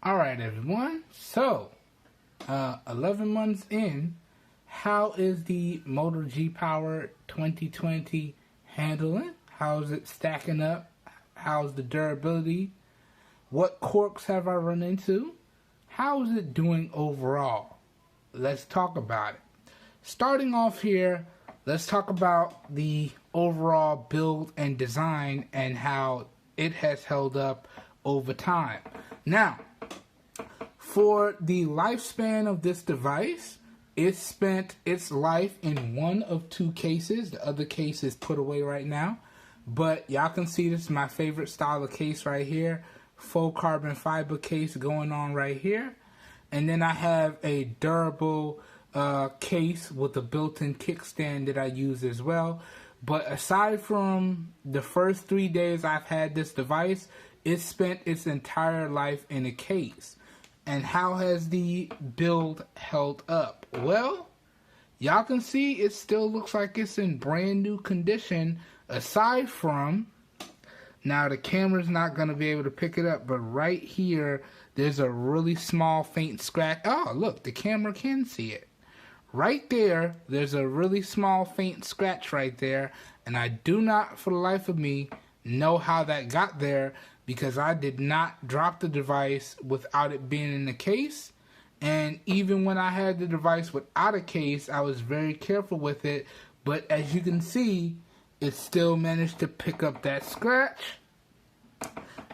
Alright everyone, so 11 months in, how is the Moto G Power 2020 handling? How's it stacking up? How's the durability? What quirks have I run into? How is it doing overall? Let's talk about it. Starting off here, let's talk about the overall build and design and how it has held up over time. Now, for the lifespan of this device, it spent its life in one of two cases. The other case is put away right now. But y'all can see this is my favorite style of case right here. Faux carbon fiber case going on right here. And then I have a durable case with a built-in kickstand that I use as well. But aside from the first 3 days I've had this device, it spent its entire life in a case. And how has the build held up? Well, y'all can see it still looks like it's in brand new condition, aside from, now the camera's not going to be able to pick it up, but right here, there's a really small faint scratch. Oh, look, the camera can see it. Right there, there's a really small faint scratch right there, and I do not, for the life of me, know how that got there, because I did not drop the device without it being in the case. And even when I had the device without a case, I was very careful with it. But as you can see, it still managed to pick up that scratch.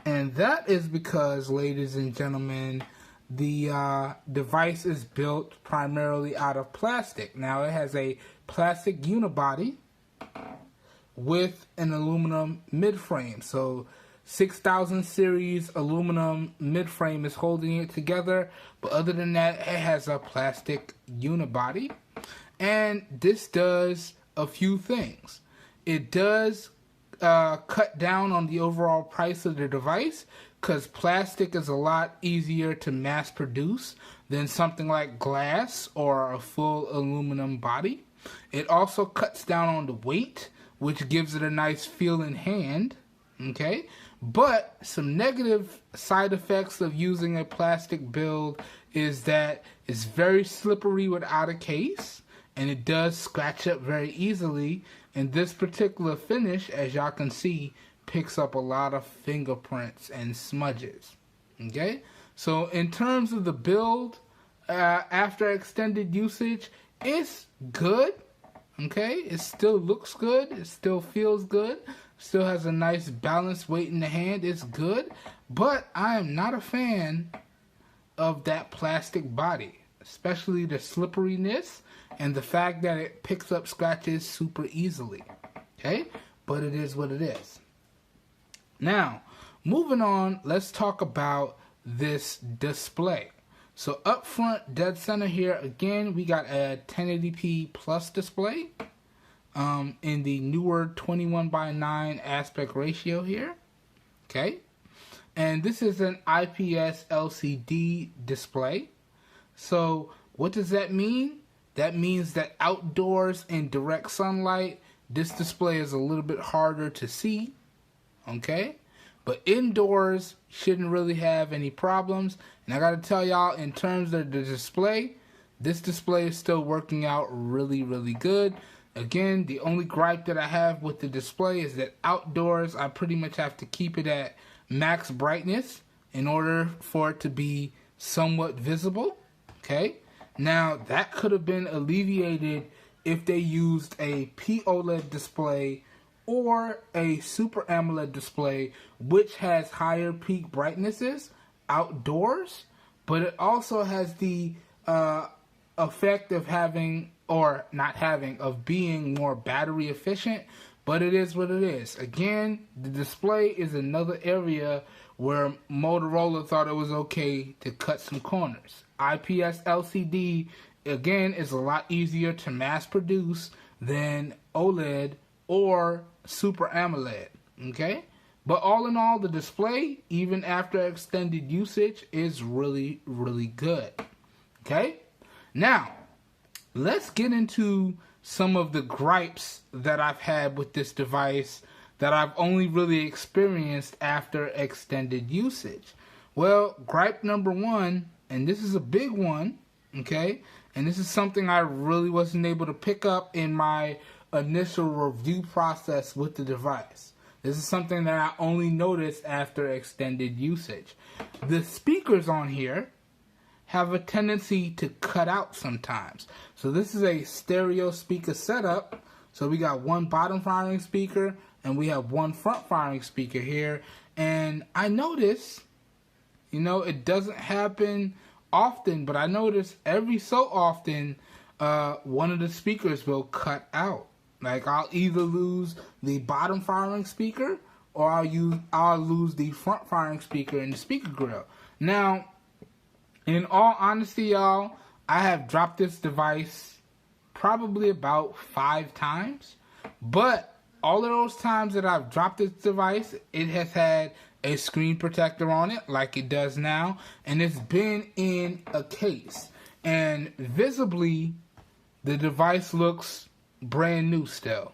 And that is because, ladies and gentlemen, the device is built primarily out of plastic. Now, it has a plastic unibody with an aluminum midframe. So 6000 series aluminum midframe is holding it together, but other than that, it has a plastic unibody. And this does a few things. It does cut down on the overall price of the device, because plastic is a lot easier to mass produce than something like glass or a full aluminum body. It also cuts down on the weight, which gives it a nice feel in hand. Okay, but some negative side effects of using a plastic build is that it's very slippery without a case, and it does scratch up very easily. And this particular finish, as y'all can see, picks up a lot of fingerprints and smudges. Okay, so in terms of the build, after extended usage, it's good. Okay, it still looks good, it still feels good. Still has a nice balanced weight in the hand. It's good, but I am not a fan of that plastic body, especially the slipperiness and the fact that it picks up scratches super easily. Okay, but it is what it is. Now, moving on, let's talk about this display. So up front, dead center here, again, we got a 1080p plus display. In the newer 21:9 aspect ratio here. Okay, and this is an IPS LCD display. So what does that mean? That means that outdoors in direct sunlight, this display is a little bit harder to see. Okay, but indoors shouldn't really have any problems. And I gotta tell y'all, in terms of the display, this display is still working out really, really good. Again, the only gripe that I have with the display is that outdoors, I pretty much have to keep it at max brightness in order for it to be somewhat visible. Okay, now that could have been alleviated if they used a POLED display or a Super AMOLED display, which has higher peak brightnesses outdoors, but it also has the effect of having, or not having, of being more battery efficient. But it is what it is. Again, the display is another area where Motorola thought it was okay to cut some corners. IPS LCD, again, is a lot easier to mass produce than OLED or Super AMOLED. Okay, but all in all, the display, even after extended usage, is really, really good. Okay, now let's get into some of the gripes that I've had with this device that I've only really experienced after extended usage. Well, gripe number one, and this is a big one, okay? And this is something I really wasn't able to pick up in my initial review process with the device. This is something that I only noticed after extended usage. The speakers on here have a tendency to cut out sometimes. So this is a stereo speaker setup. So we got one bottom firing speaker and we have one front firing speaker here. And I notice, you know, it doesn't happen often, but I notice every so often one of the speakers will cut out. Like I'll either lose the bottom firing speaker or I'll lose the front firing speaker in the speaker grill. Now, in all honesty, y'all, I have dropped this device probably about 5 times. But all of those times that I've dropped this device, it has had a screen protector on it like it does now. And it's been in a case. And visibly, the device looks brand new still.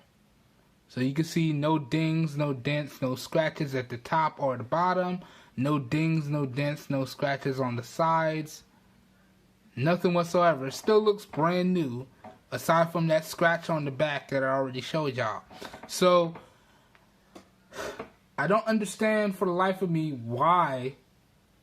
So you can see no dings, no dents, no scratches at the top or the bottom. No dings, no dents, no scratches on the sides. Nothing whatsoever. It still looks brand new, aside from that scratch on the back that I already showed y'all. So, I don't understand for the life of me why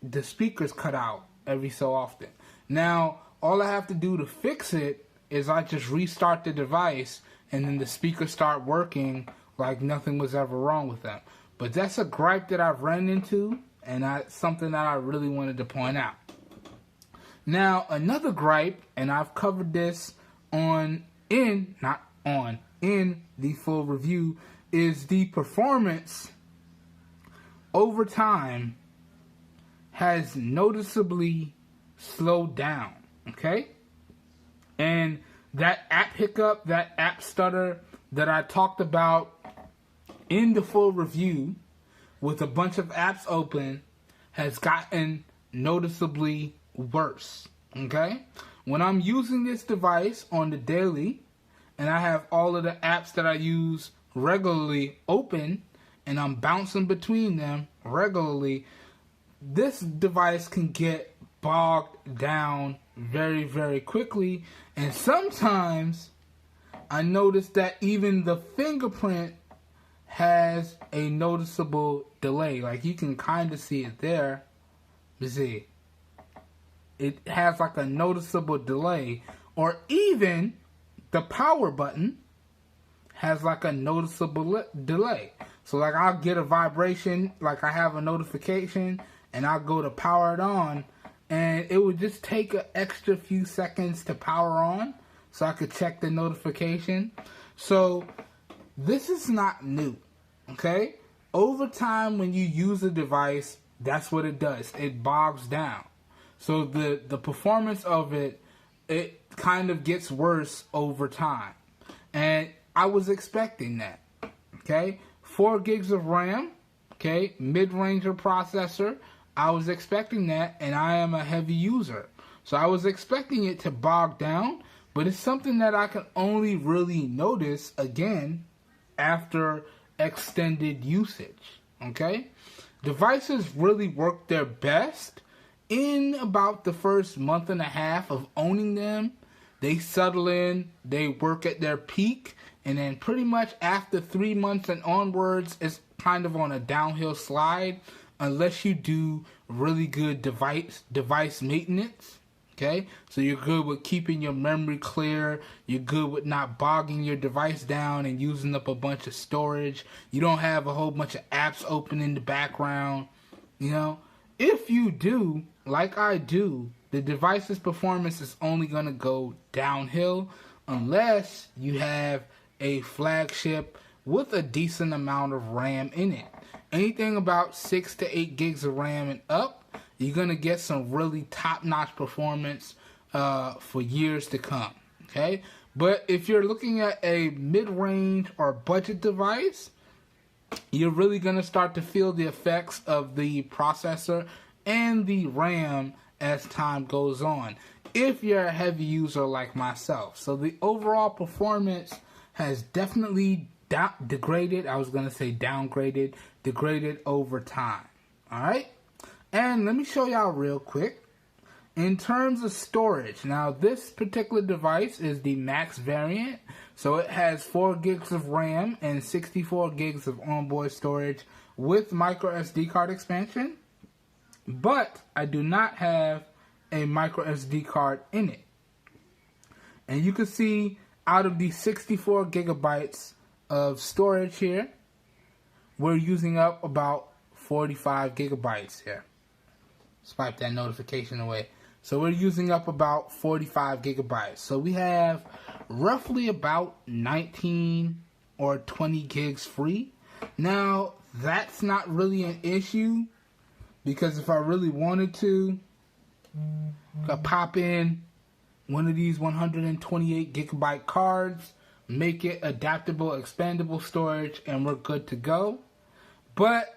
the speakers cut out every so often. Now, all I have to do to fix it is I just restart the device and then the speakers start working like nothing was ever wrong with them. But that's a gripe that I've run into, and something that I really wanted to point out. Now, another gripe, and I've covered this in the full review, is the performance over time has noticeably slowed down, okay? And that app hiccup, that app stutter that I talked about in the full review with a bunch of apps open has gotten noticeably worse, okay? When I'm using this device on the daily and I have all of the apps that I use regularly open and I'm bouncing between them regularly, this device can get bogged down very, very quickly. And sometimes I notice that even the fingerprint has a noticeable delay. Like you can kind of see it there. You see, it has like a noticeable delay. Or even the power button has like a noticeable delay. So like I'll get a vibration, like I have a notification, and I'll go to power it on, and it would just take an extra few seconds to power on so I could check the notification. So this is not new, okay? Over time, when you use a device, that's what it does. It bogs down. So the performance of it kind of gets worse over time. And I was expecting that, okay? 4 gigs of RAM, okay? Mid-ranger processor. I was expecting that, and I am a heavy user. So I was expecting it to bog down, but it's something that I can only really notice, again, after extended usage, okay? Devices really work their best in about the first month and a half of owning them. They settle in, they work at their peak, and then pretty much after 3 months and onwards, it's kind of on a downhill slide unless you do really good device maintenance, okay? So you're good with keeping your memory clear, you're good with not bogging your device down and using up a bunch of storage, you don't have a whole bunch of apps open in the background, you know? If you do, like I do, the device's performance is only going to go downhill unless you have a flagship with a decent amount of RAM in it. Anything about 6 to 8 gigs of RAM and up, you're going to get some really top-notch performance for years to come, okay? But if you're looking at a mid-range or budget device, you're really going to start to feel the effects of the processor and the RAM as time goes on, if you're a heavy user like myself. So the overall performance has definitely degraded. I was going to say downgraded, degraded over time. All right? And let me show y'all real quick. In terms of storage, now this particular device is the max variant, so it has 4 gigs of RAM and 64 gigs of onboard storage with micro SD card expansion, but I do not have a micro SD card in it. And you can see out of the 64 gigabytes of storage here, we're using up about 45 gigabytes here. Swipe that notification away. So we're using up about 45 gigabytes. So we have roughly about 19 or 20 gigs free. Now, that's not really an issue, because if I really wanted to, I could pop in one of these 128 gigabyte cards, make it adaptable, expandable storage, and we're good to go. But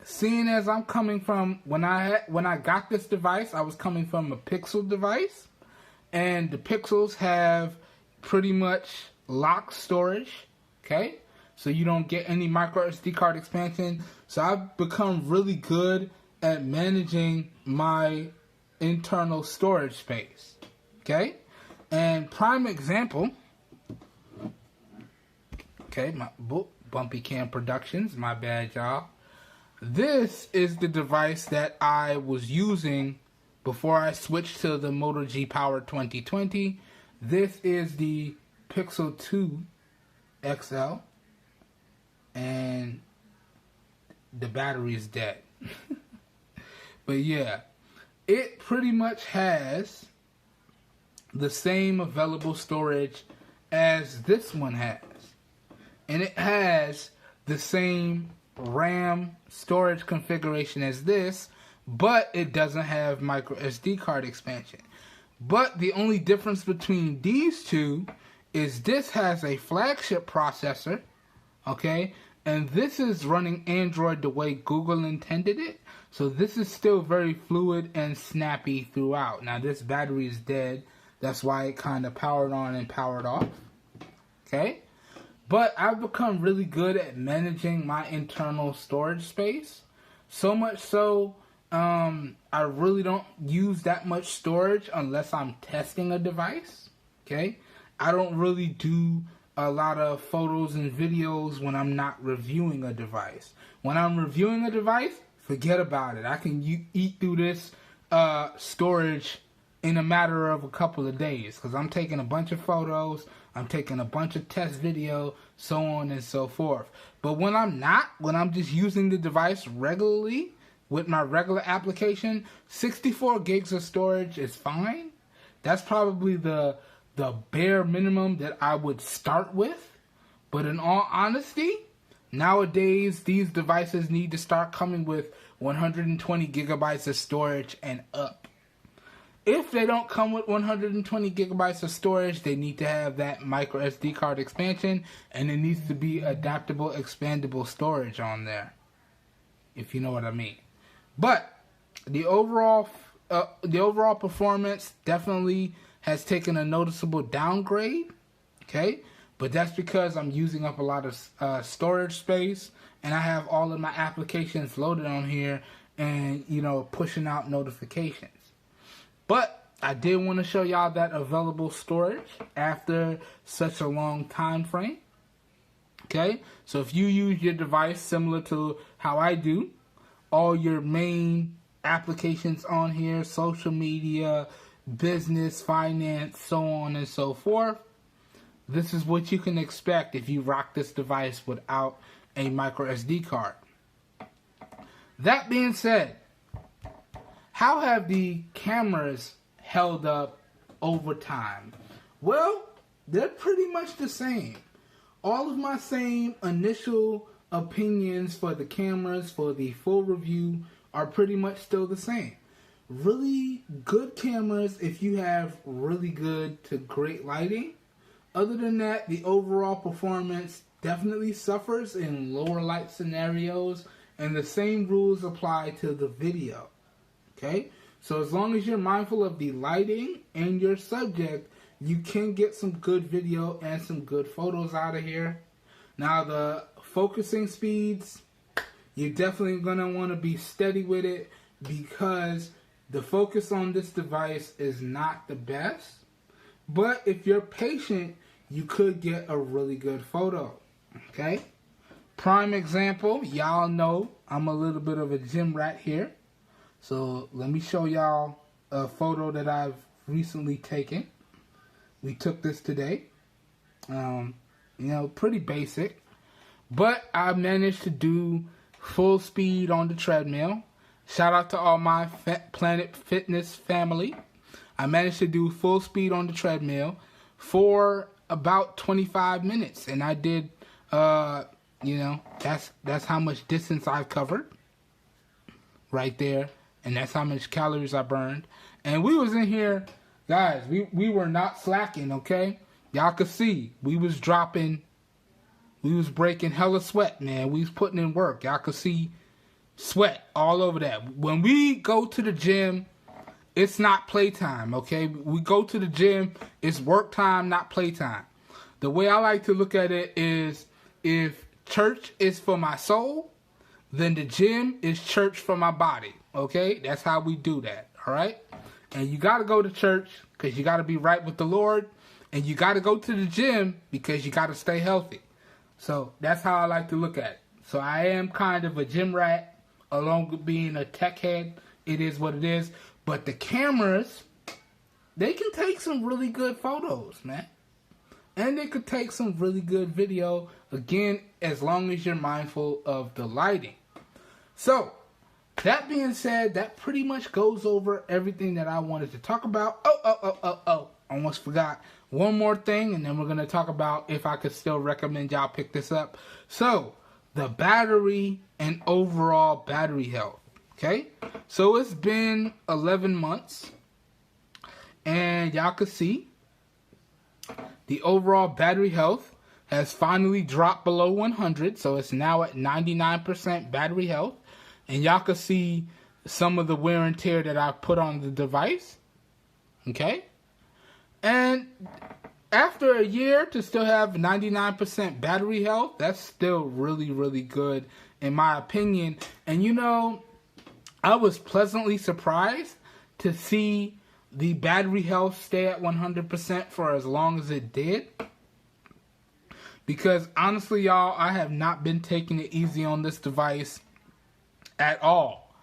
seeing as I'm coming from, when I got this device, I was coming from a Pixel device, and the Pixels have pretty much locked storage, okay? So you don't get any micro SD card expansion. So I've become really good at managing my internal storage space, okay? And prime example, okay, my Bumpy Cam Productions, my bad, y'all. This is the device that I was using before I switched to the Moto G Power 2020. This is the Pixel 2 XL, and the battery is dead. But yeah, it pretty much has the same available storage as this one has, and it has the same RAM storage configuration as this, but it doesn't have micro SD card expansion. But the only difference between these two is this has a flagship processor, okay, and this is running Android the way Google intended it. So this is still very fluid and snappy throughout. Now this battery is dead, that's why it kind of powered on and powered off, okay. But I've become really good at managing my internal storage space. So much so, I really don't use that much storage unless I'm testing a device, okay? I don't really do a lot of photos and videos when I'm not reviewing a device. When I'm reviewing a device, forget about it. I can eat through this storage in a matter of a couple of days, because I'm taking a bunch of photos, I'm taking a bunch of test video, so on and so forth. But when I'm not, when I'm just using the device regularly with my regular application, 64 gigs of storage is fine. That's probably the bare minimum that I would start with. But in all honesty, nowadays these devices need to start coming with 120 gigabytes of storage and up. If they don't come with 120 gigabytes of storage, they need to have that micro SD card expansion, and it needs to be adaptable, expandable storage on there, if you know what I mean. But the overall performance definitely has taken a noticeable downgrade, okay? But that's because I'm using up a lot of storage space, and I have all of my applications loaded on here, and pushing out notifications. But I did want to show y'all that available storage after such a long time frame. Okay, so if you use your device similar to how I do, all your main applications on here, social media, business, finance, so on and so forth, this is what you can expect if you rock this device without a micro SD card. That being said, how have the cameras held up over time? Well, they're pretty much the same. All of my same initial opinions for the cameras, for the full review, are pretty much still the same. Really good cameras if you have really good to great lighting. Other than that, the overall performance definitely suffers in lower light scenarios, and the same rules apply to the video. Okay, so as long as you're mindful of the lighting and your subject, you can get some good video and some good photos out of here. Now the focusing speeds, you're definitely going to want to be steady with it because the focus on this device is not the best. But if you're patient, you could get a really good photo. Okay? Prime example, y'all know I'm a little bit of a gym rat here. So let me show y'all a photo that I've recently taken. We took this today. You know, pretty basic. But I managed to do full speed on the treadmill. Shout out to all my Planet Fitness family. I managed to do full speed on the treadmill for about 25 minutes. And I did, you know, that's how much distance I've covered. Right there. And that's how much calories I burned. And we was in here, guys, we were not slacking, okay? Y'all could see, we was dropping, we was breaking hella sweat, man. We was putting in work. Y'all could see sweat all over that. When we go to the gym, it's not playtime, okay? We go to the gym, it's work time, not playtime. The way I like to look at it is, if church is for my soul, then the gym is church for my body, okay? That's how we do that, all right? And you got to go to church because you got to be right with the Lord. And you got to go to the gym because you got to stay healthy. So that's how I like to look at it. So I am kind of a gym rat along with being a tech head. It is what it is. But the cameras, they can take some really good photos, man. And they could take some really good video, again, as long as you're mindful of the lighting. So, that being said, that pretty much goes over everything that I wanted to talk about. Almost forgot one more thing, and then we're going to talk about if I could still recommend y'all pick this up. So, the battery and overall battery health. Okay? So, it's been 11 months, and y'all can see the overall battery health has finally dropped below 100, so it's now at 99% battery health. And y'all can see some of the wear and tear that I put on the device. Okay? And after a year to still have 99% battery health, that's still really, really good in my opinion. And you know, I was pleasantly surprised to see the battery health stay at 100% for as long as it did. Because honestly, y'all, I have not been taking it easy on this device at all.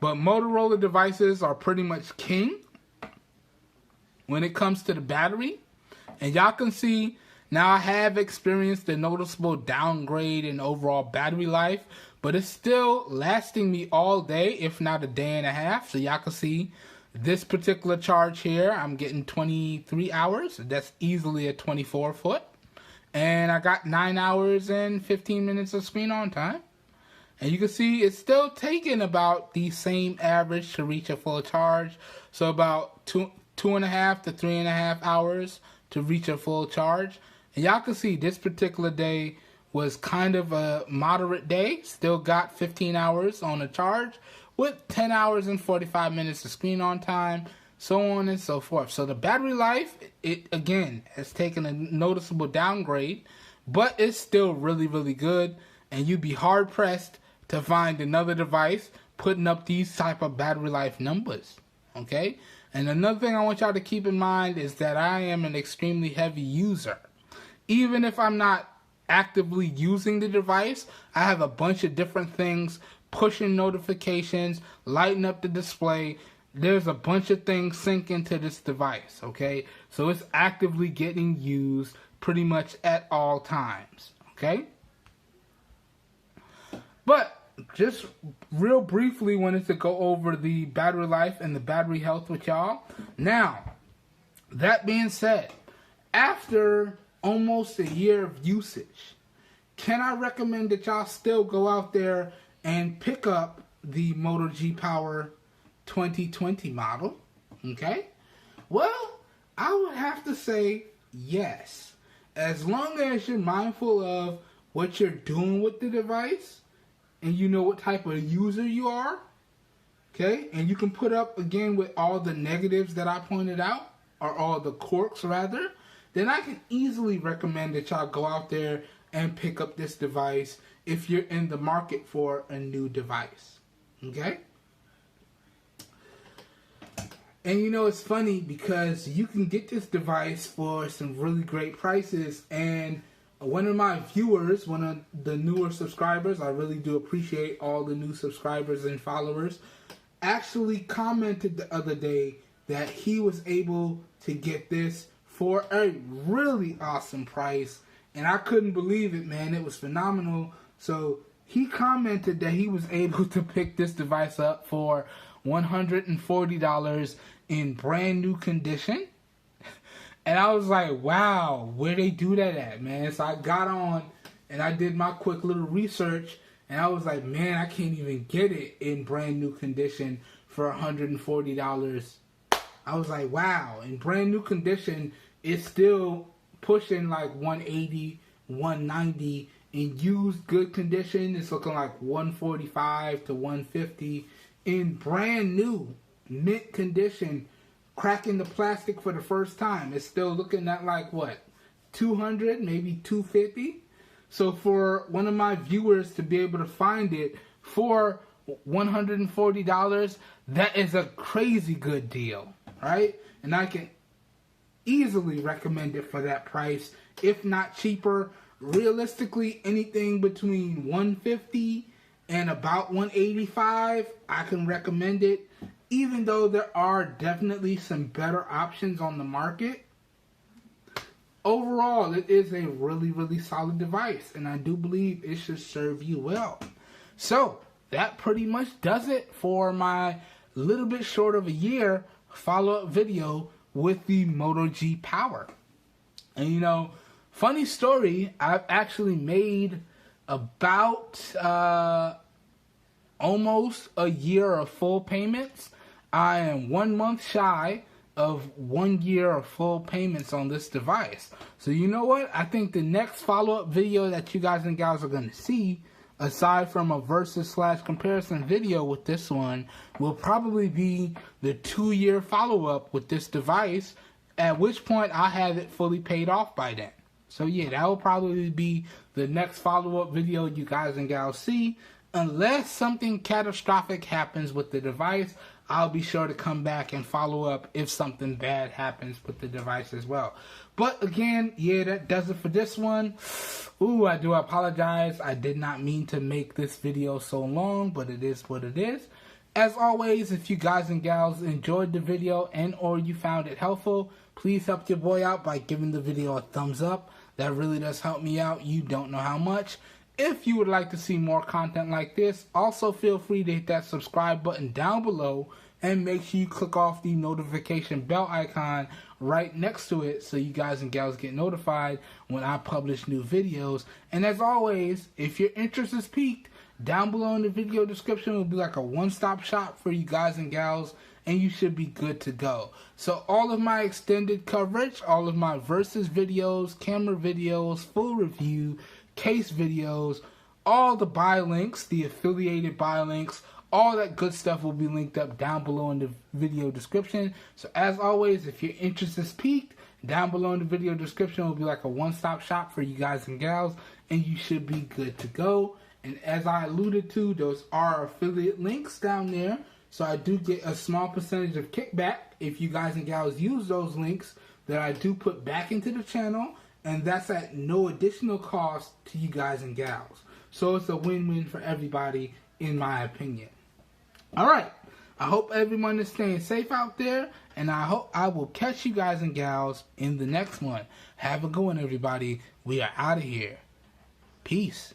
But Motorola devices are pretty much king when it comes to the battery. And y'all can see now I have experienced a noticeable downgrade in overall battery life, but it's still lasting me all day, if not a day and a half. So y'all can see this particular charge here, I'm getting 23 hours. That's easily a 24 foot. And I got 9 hours and 15 minutes of screen on time. And you can see it's still taking about the same average to reach a full charge. So about 2.5 to 3.5 hours to reach a full charge. And y'all can see this particular day was kind of a moderate day. Still got 15 hours on the charge with 10 hours and 45 minutes of screen on time, so on and so forth. So the battery life, it again has taken a noticeable downgrade, but it's still really, really good. And you'd be hard pressed to find another device putting up these type of battery life numbers. Okay? And another thing I want y'all to keep in mind is that I am an extremely heavy user. Even if I'm not actively using the device, I have a bunch of different things pushing notifications, lighting up the display. There's a bunch of things syncing to this device, okay? So it's actively getting used pretty much at all times, okay? But just real briefly wanted to go over the battery life and the battery health with y'all. Now, that being said, after almost a year of usage, can I recommend that y'all still go out there and pick up the Moto G Power 2020 model? Okay? Well, I would have to say yes. As long as you're mindful of what you're doing with the device, and you know what type of user you are, okay? And you can put up, again, with all the negatives that I pointed out, or all the quirks, rather, then I can easily recommend that y'all go out there and pick up this device if you're in the market for a new device. Okay? And you know, it's funny because you can get this device for some really great prices. And one of my viewers, one of the newer subscribers, I really do appreciate all the new subscribers and followers, actually commented the other day that he was able to get this for a really awesome price. And I couldn't believe it, man. It was phenomenal. So he commented that he was able to pick this device up for $140 in brand new condition. And I was like, wow, where they do that at, man? So I got on and I did my quick little research, and I was like, man, I can't even get it in brand new condition for $140. I was like, wow, in brand new condition, it's still pushing like 180, 190. In used good condition, it's looking like 145 to 150. In brand new, mint condition, cracking the plastic for the first time, it's still looking at like what, 200, maybe 250. So for one of my viewers to be able to find it for $140, that is a crazy good deal, right? And I can easily recommend it for that price, if not cheaper. Realistically, anything between $150 and about $185, I can recommend it. Even though there are definitely some better options on the market, overall, it is a really, really solid device, and I do believe it should serve you well. So, that pretty much does it for my little bit short of a year follow-up video with the Moto G Power. And you know, funny story, I've actually made about almost a year of full payments. I am 1 month shy of 1 year of full payments on this device. So you know what? I think the next follow-up video that you guys and gals are going to see, aside from a versus/comparison video with this one, will probably be the 2-year follow-up with this device, at which point I have it fully paid off by then. So yeah, that will probably be the next follow-up video you guys and gals see. Unless something catastrophic happens with the device, I'll be sure to come back and follow up if something bad happens with the device as well. But again, yeah, that does it for this one. Ooh, I do apologize. I did not mean to make this video so long, but it is what it is. As always, if you guys and gals enjoyed the video and or you found it helpful, please help your boy out by giving the video a thumbs up. That really does help me out. You don't know how much. If you would like to see more content like this, also feel free to hit that subscribe button down below and make sure you click off the notification bell icon right next to it so you guys and gals get notified when I publish new videos. And as always, if your interest is piqued, down below in the video description will be like a one-stop shop for you guys and gals, and you should be good to go. So all of my extended coverage, all of my versus videos, camera videos, full review, case videos, all the buy links, the affiliated buy links, all that good stuff will be linked up down below in the video description. So as always, if your interest is piqued, down below in the video description will be like a one-stop shop for you guys and gals, and you should be good to go. And as I alluded to, those are affiliate links down there. So I do get a small percentage of kickback if you guys and gals use those links that I do put back into the channel. And that's at no additional cost to you guys and gals. So it's a win-win for everybody, in my opinion. Alright, I hope everyone is staying safe out there. And I hope I will catch you guys and gals in the next one. Have a good one, everybody. We are out of here. Peace.